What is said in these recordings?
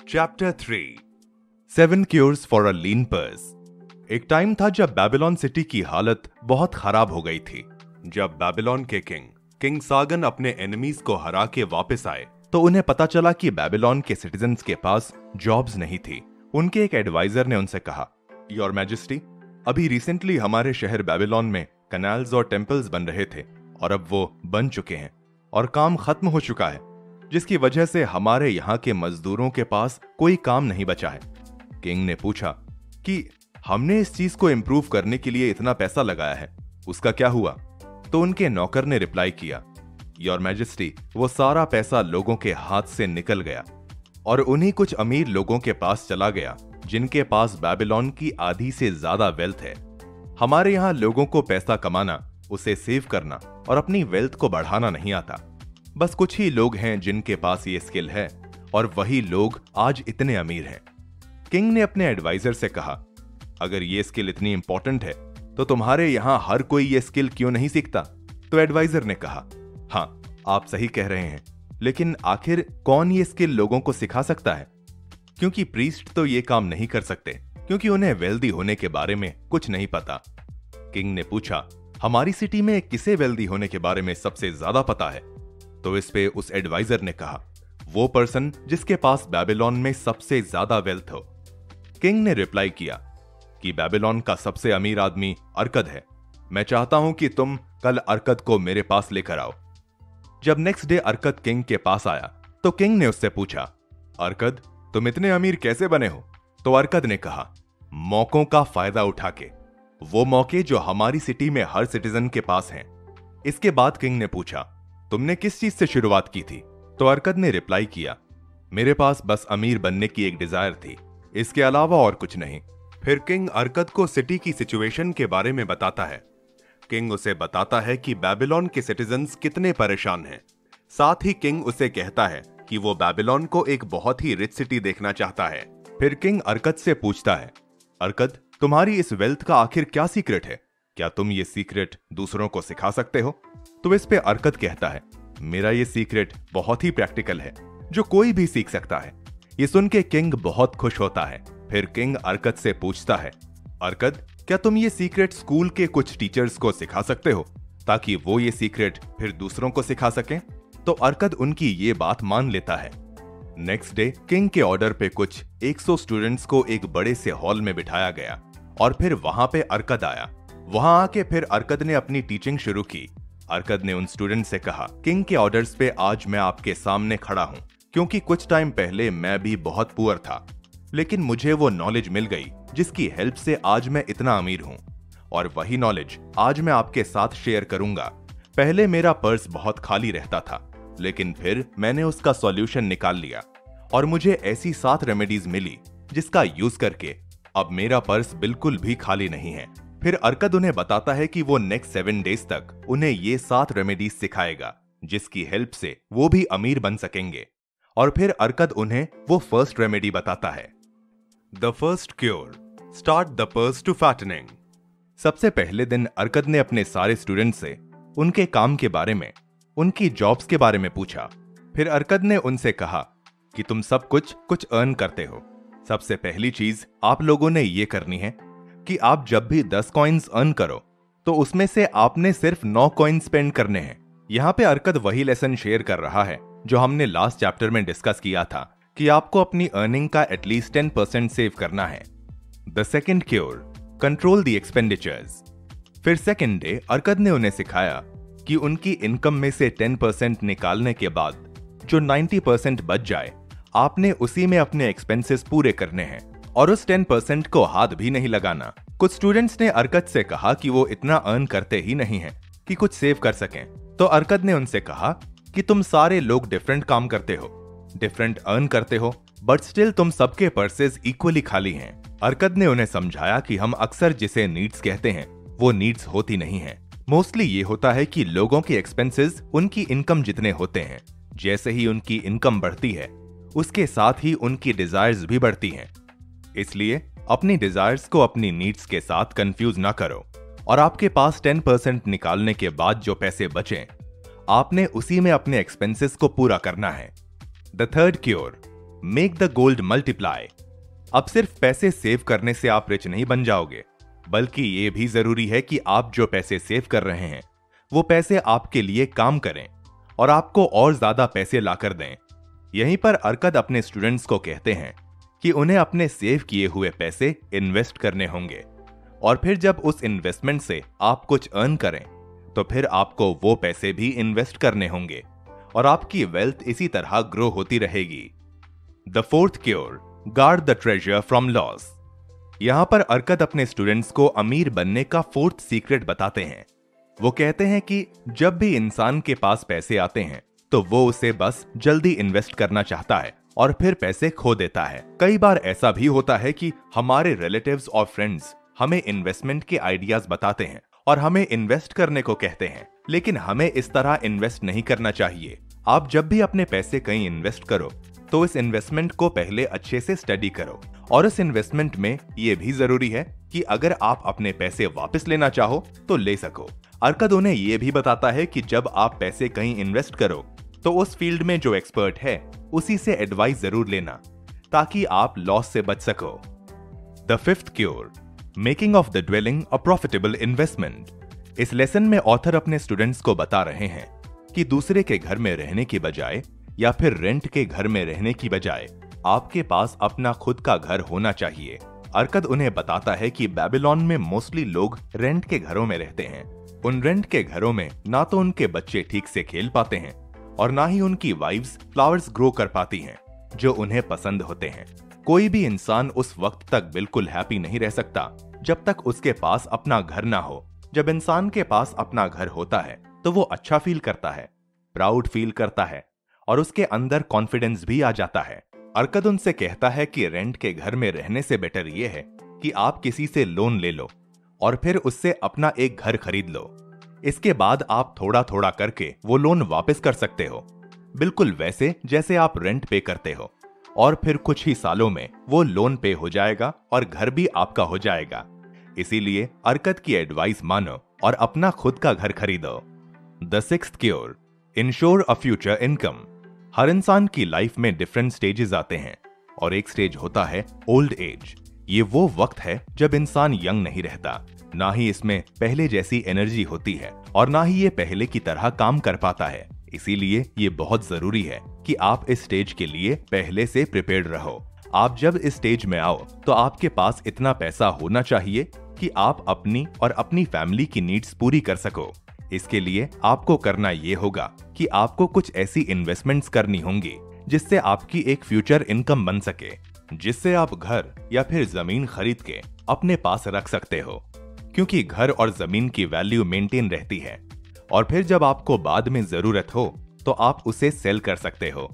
Chapter 3 7 cures for a lean purse. एक time था जब बेबीलोन सिटी की हालत बहुत खराब हो गई थी। जब बेबीलोन के किंग सागन अपने एनिमीज को हरा के वापस आए तो उन्हें पता चला कि बेबीलोन के सिटीजन्स के पास जॉब्स नहीं थी। उनके एक एडवाइजर ने उनसे कहा, योर मैजेस्टी, अभी रिसेंटली हमारे शहर बेबीलोन में कैनाल्स और टेम्पल्स बन रहे थे और अब वो बन चुके हैं और काम खत्म हो चुका है, जिसकी वजह से हमारे यहाँ के मजदूरों के पास कोई काम नहीं बचा है। किंग ने पूछा कि हमने इस चीज को इम्प्रूव करने के लिए इतना पैसा लगाया है, उसका क्या हुआ? तो उनके नौकर ने रिप्लाई किया, योर मैजेस्टी, वो सारा पैसा लोगों के हाथ से निकल गया और उन्हीं कुछ अमीर लोगों के पास चला गया जिनके पास बेबीलोन की आधी से ज्यादा वेल्थ है। हमारे यहाँ लोगों को पैसा कमाना, उसे सेव करना और अपनी वेल्थ को बढ़ाना नहीं आता। बस कुछ ही लोग हैं जिनके पास ये स्किल है और वही लोग आज इतने अमीर हैं। किंग ने अपने एडवाइजर से कहा, अगर ये स्किल इतनी इंपॉर्टेंट है तो तुम्हारे यहां हर कोई ये स्किल क्यों नहीं सीखता? तो एडवाइजर ने कहा, हाँ, आप सही कह रहे हैं, लेकिन आखिर कौन ये स्किल लोगों को सिखा सकता है? क्योंकि प्रीस्ट तो ये काम नहीं कर सकते क्योंकि उन्हें वेल्दी होने के बारे में कुछ नहीं पता। किंग ने पूछा, हमारी सिटी में किसे वेल्दी होने के बारे में सबसे ज्यादा पता है? तो इस पे उस एडवाइजर ने कहा, वो पर्सन जिसके पास बेबीलोन में सबसे ज्यादा वेल्थ हो। किंग ने रिप्लाई किया कि बेबीलोन का सबसे अमीर आदमी अर्कद है। मैं चाहता हूं कि तुम कल अर्कद को मेरे पास लेकर आओ। जब नेक्स्ट डे अर्कद किंग के पास आया तो किंग ने उससे पूछा, अर्कद, तुम इतने अमीर कैसे बने हो? तो अर्कद ने कहा, मौकों का फायदा उठा के, वो मौके जो हमारी सिटी में हर सिटीजन के पास हैं। इसके बाद किंग ने पूछा, तुमने किस चीज से शुरुआत की थी? तो अर्कद ने रिप्लाई किया, मेरे पास बस अमीर बनने की एक डिजायर थी, इसके अलावा और कुछ नहीं। फिर किंग अर्कद को सिटी की सिचुएशन के बारे में बताता है। किंग उसे बताता है कि बेबीलोन के सिटीजन्स कितने परेशान हैं। साथ ही किंग उसे कहता है कि वो बेबीलोन को एक बहुत ही रिच सिटी देखना चाहता है। फिर किंग अर्कद से पूछता है, अर्कद, तुम्हारी इस वेल्थ का आखिर क्या सीक्रेट है? क्या तुम ये सीक्रेट दूसरों को सिखा सकते हो? तो इस पे अर्कद कहता है, मेरा ये सीक्रेट बहुत ही प्रैक्टिकल है जो कोई भी सीख सकता है। ये सुन के किंग बहुत खुश होता है। फिर किंग अर्कद से पूछता है, अर्कद, क्या तुम ये सीक्रेट स्कूल के कुछ टीचर्स को सिखा सकते हो ताकि वो ये सीक्रेट फिर दूसरों को सिखा सकें? तो अर्कद उनकी ये बात मान लेता है। नेक्स्ट डे किंग के ऑर्डर पे कुछ 100 स्टूडेंट्स को एक बड़े से हॉल में बिठाया गया और फिर वहां पे अर्कद आया। वहां आके फिर अर्कद ने अपनी टीचिंग शुरू की। अर्कद ने उन स्टूडेंट से कहा, किंग के ऑर्डर्स पे आज मैं आपके सामने खड़ा हूं क्योंकि कुछ टाइम पहले मैं भी बहुत पुअर था, लेकिन मुझे वो नॉलेज मिल गई जिसकी हेल्प से आज मैं इतना अमीर हूं और वही नॉलेज आज मैं आपके साथ शेयर करूंगा। पहले मेरा पर्स बहुत खाली रहता था, लेकिन फिर मैंने उसका सॉल्यूशन निकाल लिया और मुझे ऐसी 7 रेमेडीज मिली जिसका यूज करके अब मेरा पर्स बिल्कुल भी खाली नहीं है। फिर अर्कद उन्हें बताता है कि वो नेक्स्ट 7 डेज तक उन्हें ये 7 रेमेडीज सिखाएगा जिसकी हेल्प से वो भी अमीर बन सकेंगे। और फिर अर्कद उन्हें वो फर्स्ट रेमेडी बताता है, the first cure, start the purse to fattening. सबसे पहले दिन अर्कद ने अपने सारे स्टूडेंट से उनके काम के बारे में, उनकी जॉब्स के बारे में पूछा। फिर अर्कद ने उनसे कहा कि तुम सब कुछ अर्न करते हो। सबसे पहली चीज आप लोगों ने ये करनी है कि आप जब भी 10 कॉइन्स अर्न करो तो उसमें से आपने सिर्फ 9 कॉइन स्पेंड करने हैं। यहाँ पे अर्कद वही लेसन शेयर कर रहा है जो हमने लास्ट चैप्टर में डिस्कस किया था कि आपको अपनी अर्निंग का एटलीस्ट 10% सेव करना है। The second cure, control the expenditures. फिर सेकेंड डे अर्कद ने उन्हें सिखाया कि उनकी इनकम में से 10% निकालने के बाद जो 90% बच जाए आपने उसी में अपने एक्सपेंसेस पूरे करने हैं और उस 10% को हाथ भी नहीं लगाना। कुछ स्टूडेंट्स ने अर्कद से कहा कि वो इतना अर्न करते ही नहीं हैं कि कुछ सेव कर सकें। तो अर्कद ने उनसे कहा कि तुम सारे लोग डिफरेंट काम करते हो, डिफरेंट अर्न करते हो, बट स्टिल तुम सबके पर्सेस इक्वली खाली हैं। अर्कद ने उन्हें समझाया कि हम अक्सर जिसे नीड्स कहते हैं वो नीड्स होती नहीं है। मोस्टली ये होता है कि लोगों के एक्सपेंसेस उनकी इनकम जितने होते हैं। जैसे ही उनकी इनकम बढ़ती है उसके साथ ही उनकी डिजायर्स भी बढ़ती हैं। इसलिए अपनी डिजायर्स को अपनी नीड्स के साथ कंफ्यूज ना करो और आपके पास 10% निकालने के बाद जो पैसे बचें आपने उसी में अपने एक्सपेंसेस को पूरा करना है। The third cure, make the gold multiply. अब सिर्फ पैसे सेव करने से आप रिच नहीं बन जाओगे, बल्कि ये भी जरूरी है कि आप जो पैसे सेव कर रहे हैं वो पैसे आपके लिए काम करें और आपको और ज्यादा पैसे लाकर दें। यहीं पर अरकद अपने स्टूडेंट्स को कहते हैं कि उन्हें अपने सेव किए हुए पैसे इन्वेस्ट करने होंगे, और फिर जब उस इन्वेस्टमेंट से आप कुछ अर्न करें तो फिर आपको वो पैसे भी इन्वेस्ट करने होंगे और आपकी वेल्थ इसी तरह ग्रो होती रहेगी। The fourth cure, guard the treasure from loss. यहां पर अरकद अपने स्टूडेंट्स को अमीर बनने का फोर्थ सीक्रेट बताते हैं। वो कहते हैं कि जब भी इंसान के पास पैसे आते हैं तो वो उसे बस जल्दी इन्वेस्ट करना चाहता है और फिर पैसे खो देता है। कई बार ऐसा भी होता है कि हमारे रिलेटिव्स और फ्रेंड्स हमें इन्वेस्टमेंट के आइडियाज बताते हैं और हमें इन्वेस्ट करने को कहते हैं, लेकिन हमें इस तरह इन्वेस्ट नहीं करना चाहिए। आप जब भी अपने पैसे कहीं इन्वेस्ट करो तो इस इन्वेस्टमेंट को पहले अच्छे से स्टडी करो, और इस इन्वेस्टमेंट में ये भी जरूरी है कि अगर आप अपने पैसे वापस लेना चाहो तो ले सको। अरकद उन्हें ये भी बताता है कि जब आप पैसे कहीं इन्वेस्ट करो तो उस फील्ड में जो एक्सपर्ट है उसी से एडवाइस जरूर लेना, ताकि आप लॉस से बच सको। The fifth cure, making of the dwelling a profitable investment. इस लेसन में ऑथर अपने स्टूडेंट्स को बता रहे हैं कि दूसरे के घर में रहने की बजाय या फिर रेंट के घर में रहने की बजाय आपके पास अपना खुद का घर होना चाहिए। अरकद उन्हें बताता है कि बेबीलोन में मोस्टली लोग रेंट के घरों में रहते हैं। उन रेंट के घरों में ना तो उनके बच्चे ठीक से खेल पाते हैं और ना ही उनकी वाइफ्स फ्लावर्स ग्रो कर पाती हैं जो उन्हें पसंद होते हैं। कोई भी इंसान उस वक्त तक बिल्कुल हैप्पी नहीं रह सकता जब तक उसके पास अपना घर ना हो। जब इंसान के पास अपना घर होता है तो वो अच्छा फील करता है, प्राउड फील करता है और उसके अंदर कॉन्फिडेंस भी आ जाता है। अरकद उनसे कहता है कि रेंट के घर में रहने से बेटर ये है कि आप किसी से लोन ले लो और फिर उससे अपना एक घर खरीद लो। इसके बाद आप थोड़ा थोड़ा करके वो लोन वापस कर सकते हो, बिल्कुल वैसे जैसे आप रेंट पे करते हो, और फिर कुछ ही सालों में वो लोन पे हो जाएगा और घर भी आपका हो जाएगा। इसीलिए अरकद की एडवाइस मानो और अपना खुद का घर खरीदो। The sixth cure, insure a future income. हर इंसान की लाइफ में डिफरेंट स्टेजेस आते हैं और एक स्टेज होता है ओल्ड एज। ये वो वक्त है जब इंसान यंग नहीं रहता, ना ही इसमें पहले जैसी एनर्जी होती है और ना ही ये पहले की तरह काम कर पाता है। इसीलिए ये बहुत जरूरी है कि आप इस स्टेज के लिए पहले से प्रिपेयर्ड रहो। आप जब इस स्टेज में आओ तो आपके पास इतना पैसा होना चाहिए कि आप अपनी और अपनी फैमिली की नीड्स पूरी कर सको। इसके लिए आपको करना ये होगा कि आपको कुछ ऐसी इन्वेस्टमेंट्स करनी होंगी जिससे आपकी एक फ्यूचर इनकम बन सके, जिससे आप घर या फिर जमीन खरीद के अपने पास रख सकते हो, क्योंकि घर और जमीन की वैल्यू मेंटेन रहती है और फिर जब आपको बाद में जरूरत हो तो आप उसे सेल कर सकते हो।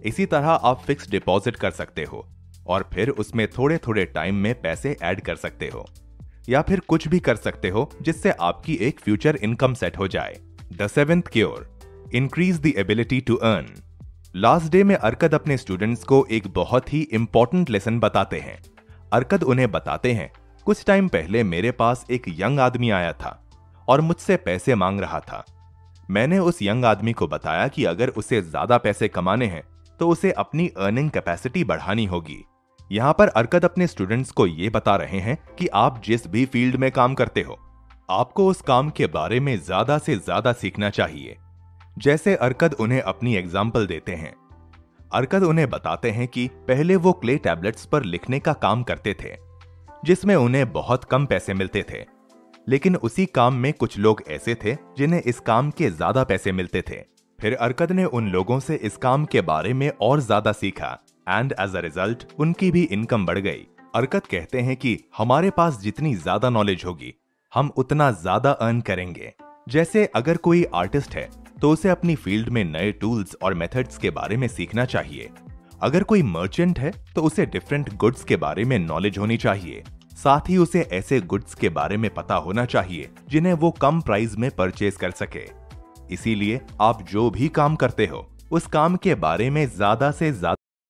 इसी तरह आप फिक्स डिपॉजिट कर सकते हो और फिर उसमें थोड़े थोड़े टाइम में पैसे ऐड कर सकते हो, या फिर कुछ भी कर सकते हो जिससे आपकी एक फ्यूचर इनकम सेट हो जाए। The seventh cure, increase the ability to earn. Last day में अरकद अपने स्टूडेंट्स को एक बहुत ही इंपॉर्टेंट लेसन बताते हैं। अरकद उन्हें बताते हैं, कुछ टाइम पहले मेरे पास एक यंग आदमी आया था और मुझसे पैसे मांग रहा था। मैंने उस यंग आदमी को बताया कि अगर उसे ज्यादा पैसे कमाने हैं तो उसे अपनी अर्निंग कैपेसिटी बढ़ानी होगी। यहाँ पर अरकद अपने स्टूडेंट्स को ये बता रहे हैं कि आप जिस भी फील्ड में काम करते हो, आपको उस काम के बारे में ज्यादा से ज्यादा सीखना चाहिए। जैसे अरकद उन्हें अपनी एग्जाम्पल देते हैं। अरकद उन्हें बताते हैं कि पहले वो क्ले टैबलेट्स पर लिखने का काम करते थे, जिसमें उन्हें बहुत कम पैसे मिलते थे, लेकिन उसी काम में कुछ लोग ऐसे थे जिन्हें इस काम के ज्यादा पैसे मिलते थे। फिर अरकद ने उन लोगों से इस काम के बारे में और ज्यादा सीखा एंड एज अ रिजल्ट उनकी भी इनकम बढ़ गई। अरकद कहते हैं कि हमारे पास जितनी ज्यादा नॉलेज होगी हम उतना ज्यादा अर्न करेंगे। जैसे अगर कोई आर्टिस्ट है तो उसे अपनी फील्ड में नए टूल्स और मेथड्स के बारे में सीखना चाहिए। अगर कोई मर्चेंट है तो उसे डिफरेंट गुड्स के बारे में नॉलेज होनी चाहिए। साथ ही उसे ऐसे गुड्स के बारे में पता होना चाहिए जिन्हें वो कम प्राइस में परचेज कर सके। इसीलिए आप जो भी काम करते हो उस काम के बारे में ज्यादा से ज्यादा